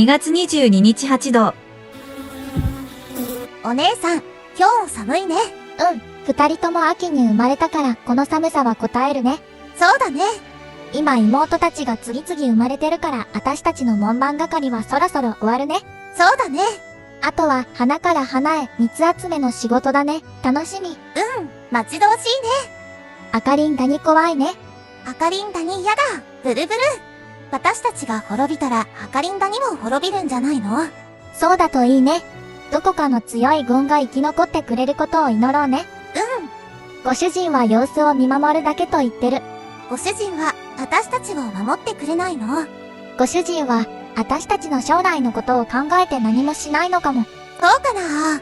2月22日8度。お姉さん、今日も寒いね。二人とも秋に生まれたからこの寒さは答えるね。そうだね。今妹たちが次々生まれてるから私たちの門番係はそろそろ終わるね。そうだね。あとは花から花へ蜜集めの仕事だね。楽しみ。待ち遠しいね。あかりん谷怖いね。あかりん谷やだ。ブルブル。私たちが滅びたらあかりん谷も滅びるんじゃないの？そうだといいね。どこかの強い軍が生き残ってくれることを祈ろうね。ご主人は様子を見守るだけと言ってる。ご主人は私たちを守ってくれないの？ご主人は私たちの将来のことを考えて何もしないのかも。そうかな。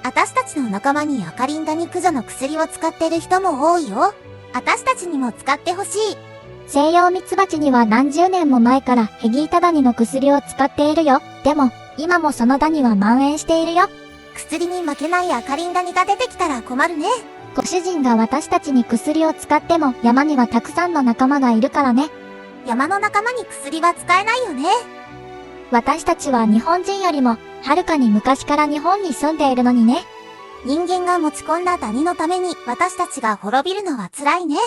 私たちの仲間にあかりん谷駆除の薬を使ってる人も多いよ。私たちにも使ってほしい。西洋ミツバチには何十年も前からヘギータダニの薬を使っているよ。でも、今もそのダニは蔓延しているよ。薬に負けないあかりん谷が出てきたら困るね。ご主人が私たちに薬を使っても山にはたくさんの仲間がいるからね。山の仲間に薬は使えないよね。私たちは日本人よりもはるかに昔から日本に住んでいるのにね。人間が持ち込んだダニのために私たちが滅びるのは辛いね。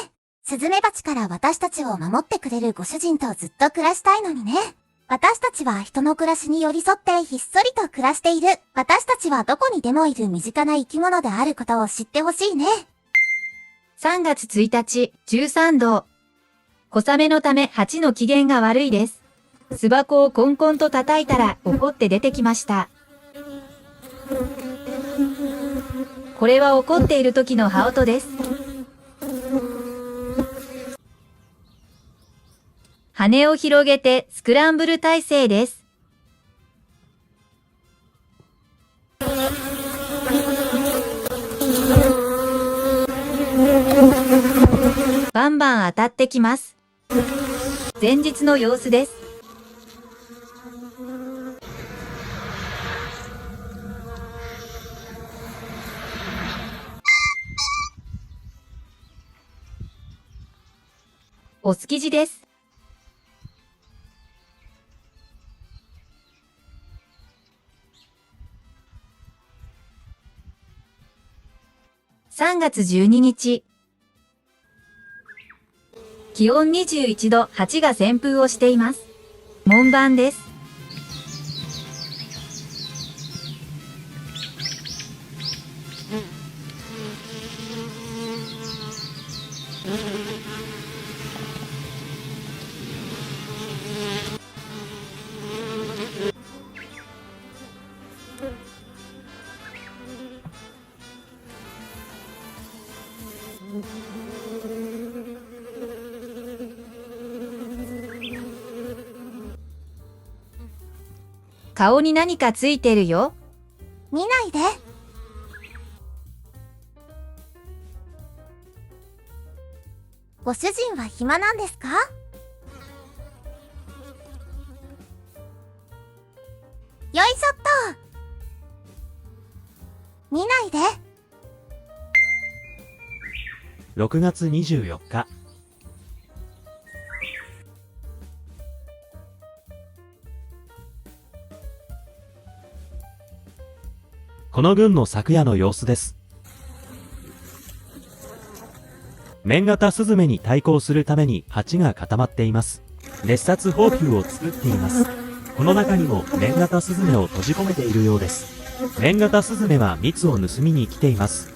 スズメバチから私たちを守ってくれるご主人とずっと暮らしたいのにね。私たちは人の暮らしに寄り添ってひっそりと暮らしている。私たちはどこにでもいる身近な生き物であることを知ってほしいね。3月1日13度。小雨のため蜂の機嫌が悪いです。巣箱をコンコンと叩いたら怒って出てきました。これは怒っている時の羽音です。羽を広げてスクランブル体勢です。バンバン当たってきます。前日の様子です。お築地です。3月12日。気温21度、蜂が旋風をしています。門番です。顔に何かついてるよ。見ないで。ご主人は暇なんですか？よいしょっと。見ないで。6月24日。この軍の昨夜の様子です。綿型スズメに対抗するために蜂が固まっています。熱殺蜂球を作っています。この中にも綿型スズメを閉じ込めているようです。綿型スズメは蜜を盗みに来ています。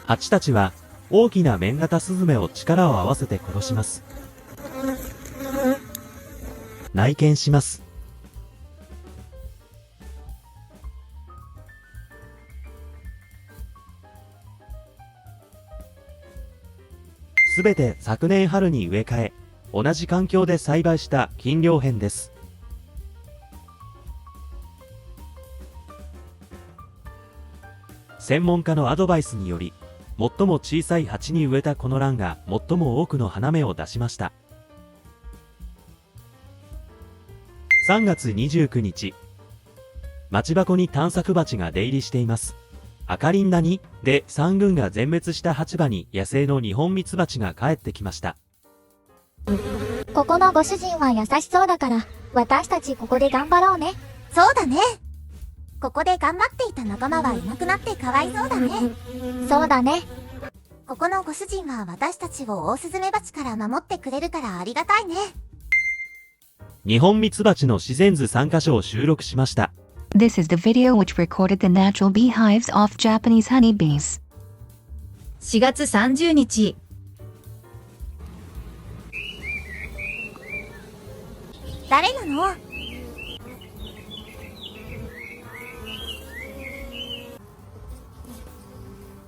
蜂たちは大きな綿型スズメを力を合わせて殺します。内見します。すべて昨年春に植え替え、同じ環境で栽培した近両片です。専門家のアドバイスにより、最も小さい鉢に植えたこの蘭が最も多くの花芽を出しました。3月29日。町箱に探索蜂が出入りしています。赤リンダニで3軍が全滅した鉢場に野生のニホンミツバチが帰ってきました。ここのご主人は優しそうだから、私たちここで頑張ろうね。そうだね。ここで頑張っていた仲間はいなくなってかわいそうだね。そうだね。ここのご主人は私たちをオオスズメバチから守ってくれるからありがたいね。ニホンミツバチの自然図3カ所を収録しました。This is the video which recorded the natural beehives of Japanese honeybees. 4月30日。誰なの？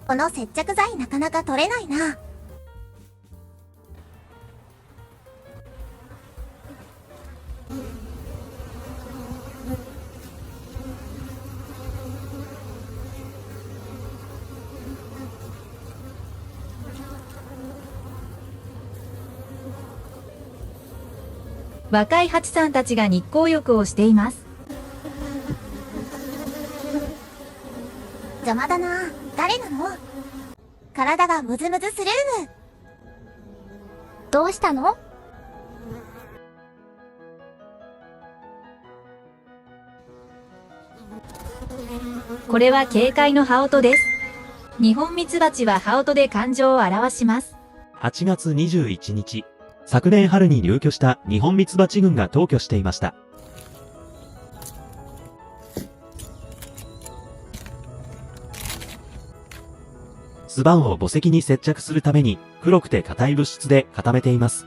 この接着剤なかなか取れないな。若いハチさんたちが日光浴をしています。邪魔だな。誰なの？体がムズムズするむ。どうしたの？これは警戒の羽音です。ニホンミツバチは羽音で感情を表します。8月21日。昨年春に入居したニホンミツバチ群が登居していました。巣板を母石に接着するために黒くて硬い物質で固めています。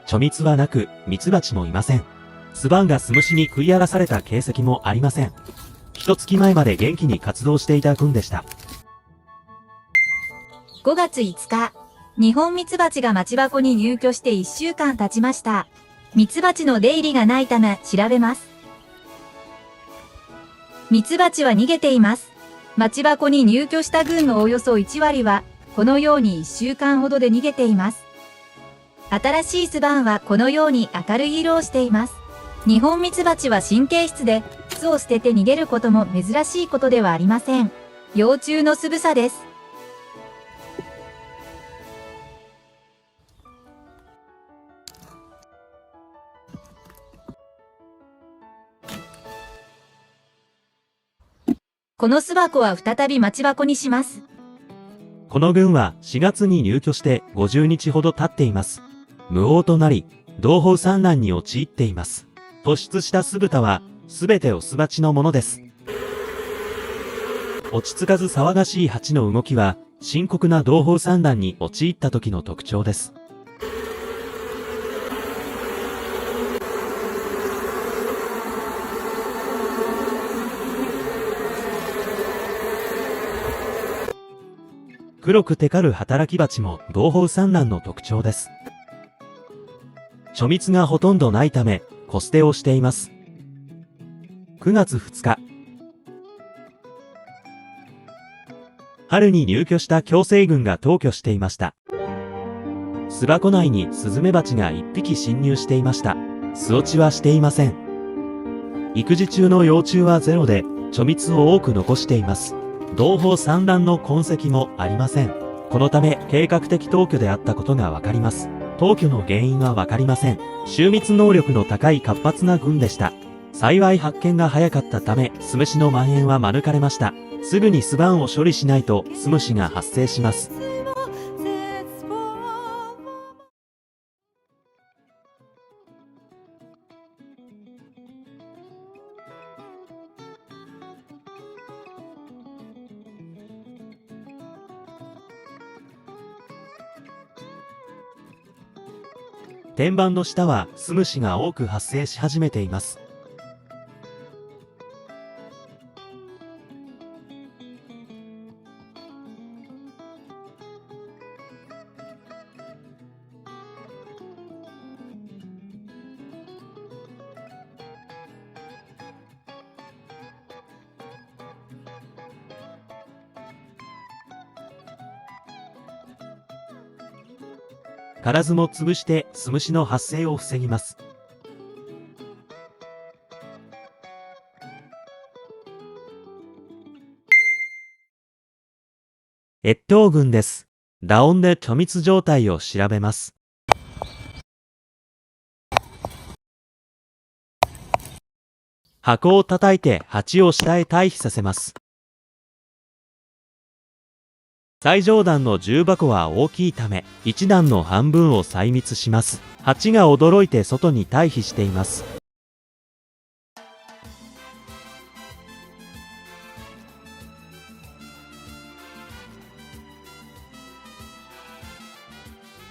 貯蜜はなく、ミツバチもいません。巣板が巣虫に食い荒らされた形跡もありません。一月前まで元気に活動していた群でした。5月5日、ニホンミツバチが町箱に入居して1週間経ちました。ミツバチの出入りがないため調べます。ミツバチは逃げています。町箱に入居した群のおよそ1割は、このように1週間ほどで逃げています。新しい巣板はこのように明るい色をしています。ニホンミツバチは神経質で、巣を捨てて逃げることも珍しいことではありません。幼虫のすぶさです。この巣箱は再び町箱にします。この群は4月に入居して50日ほど経っています。無応となり、同胞産卵に陥っています。突出した巣豚は、すべてオスバチのものです。落ち着かず騒がしい蜂の動きは、深刻な同胞産卵に陥った時の特徴です。黒くテカる働き蜂も同胞産卵の特徴です。貯蜜がほとんどないため、子捨てをしています。9月2日。春に入居した共生群が登居していました。巣箱内にスズメバチが1匹侵入していました。巣落ちはしていません。育児中の幼虫はゼロで、貯蜜を多く残しています。同胞産卵の痕跡もありません。このため計画的登居であったことがわかります。登居の原因はわかりません。収蜜能力の高い活発な群でした。幸い発見が早かったため、巣虫の蔓延は免れました。すぐに巣板を処理しないと巣虫が発生します。天板の下は巣虫が多く発生し始めています。カズも潰して巣虫の発生を防ぎます。越冬群です。打音で貯密状態を調べます。箱を叩いて蜂を下へ退避させます。最上段の重箱は大きいため、1段の半分を細密します。蜂が驚いて外に退避しています。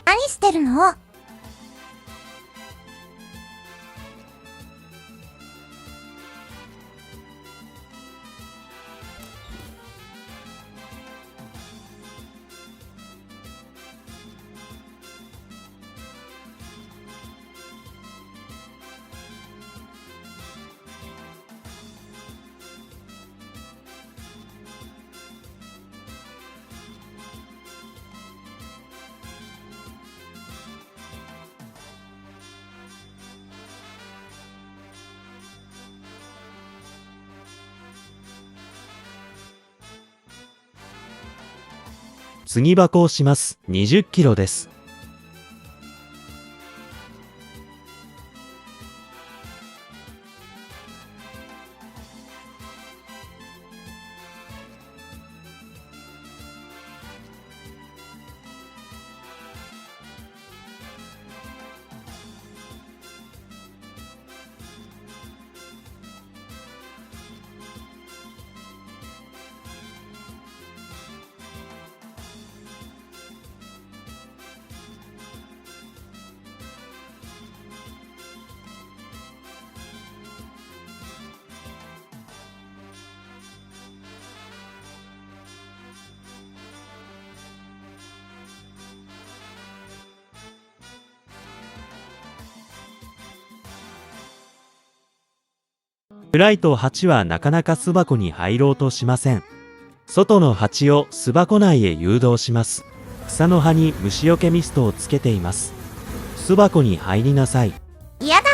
何してるの？次箱をします。20キロです。暗いと蜂はなかなか巣箱に入ろうとしません。外の蜂を巣箱内へ誘導します。草の葉に虫除けミストをつけています。巣箱に入りなさい。嫌だ。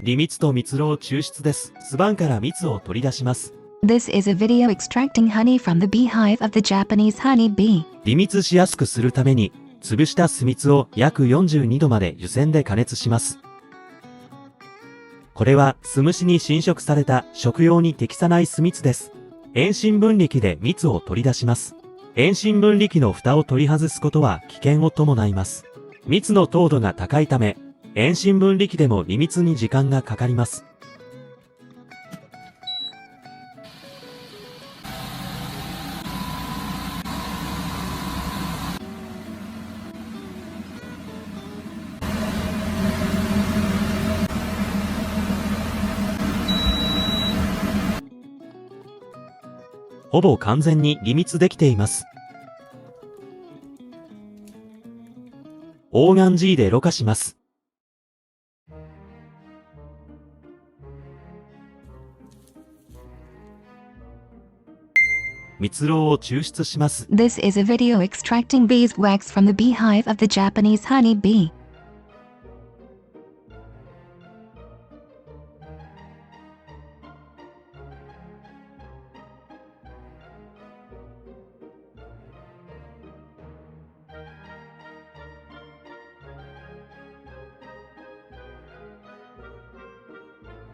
離蜜と蜜蝋抽出です。巣板から蜜を取り出します。This is a video extracting honey from the beehive of the Japanese honey bee. 離蜜しやすくするために、潰した巣蜜を約42度まで湯煎で加熱します。これは巣虫に侵食された食用に適さない巣蜜です。遠心分離機で蜜を取り出します。遠心分離機の蓋を取り外すことは危険を伴います。蜜の糖度が高いため、遠心分離機でも離蜜に時間がかかります。ほぼ完全に離蜜できています。オーガン G でろ過します。蜜蝋を抽出します。This is a video extracting beeswax from the beehive of the Japanese honey bee.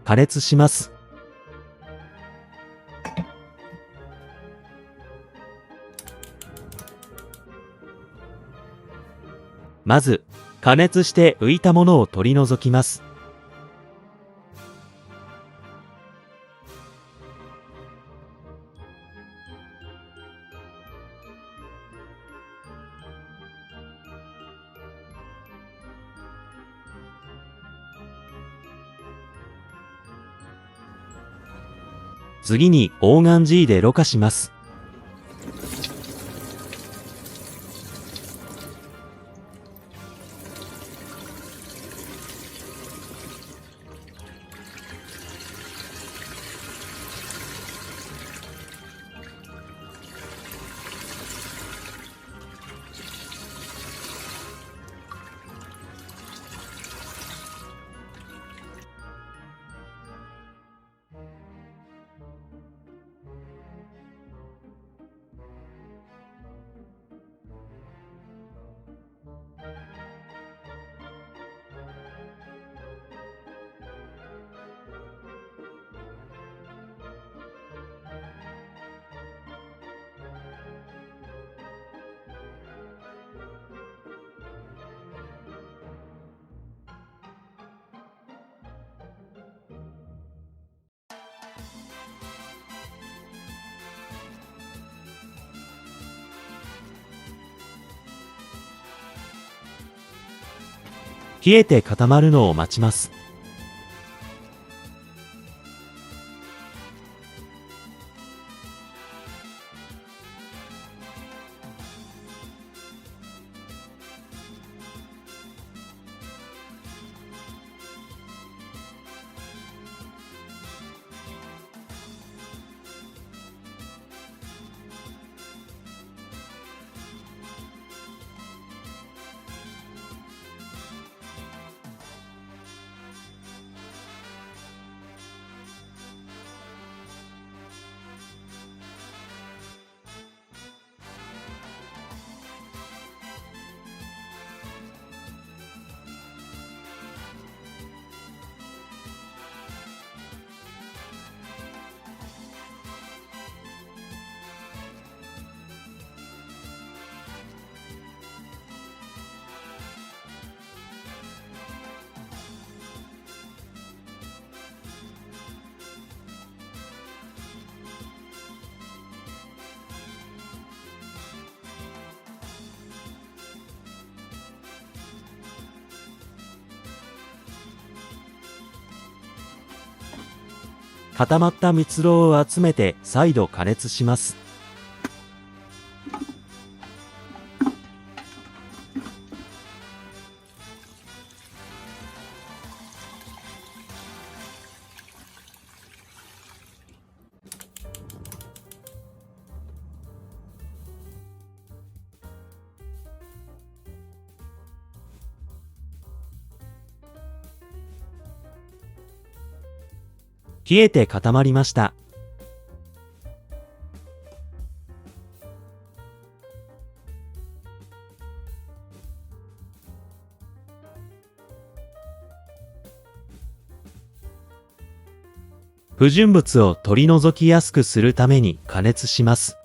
加熱します。まず、加熱して浮いたものを取り除きます。次にオーガン G でろ過します。冷えて固まるのを待ちます。固まった蜜蝋を集めて再度加熱します。冷えて固まりました。不純物を取り除きやすくするために加熱します。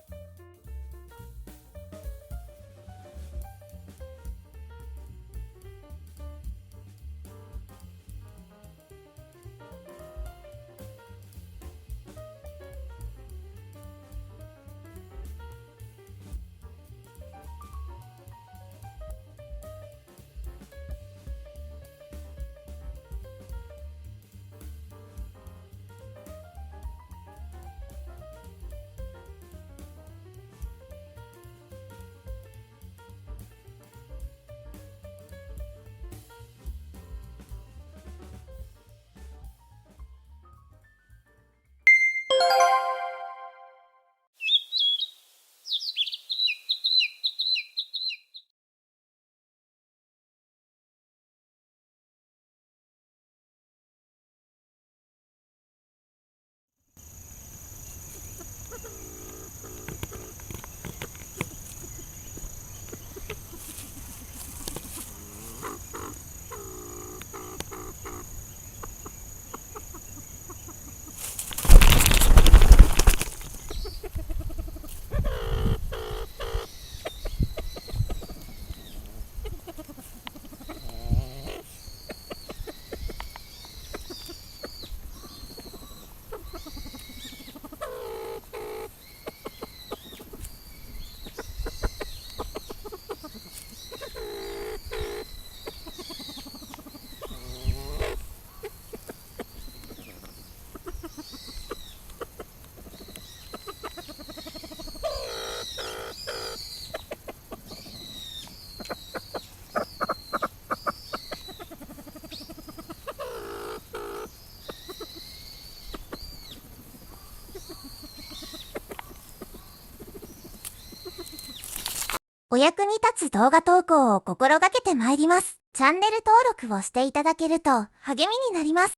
お役に立つ動画投稿を心がけてまいります。チャンネル登録をしていただけると励みになります。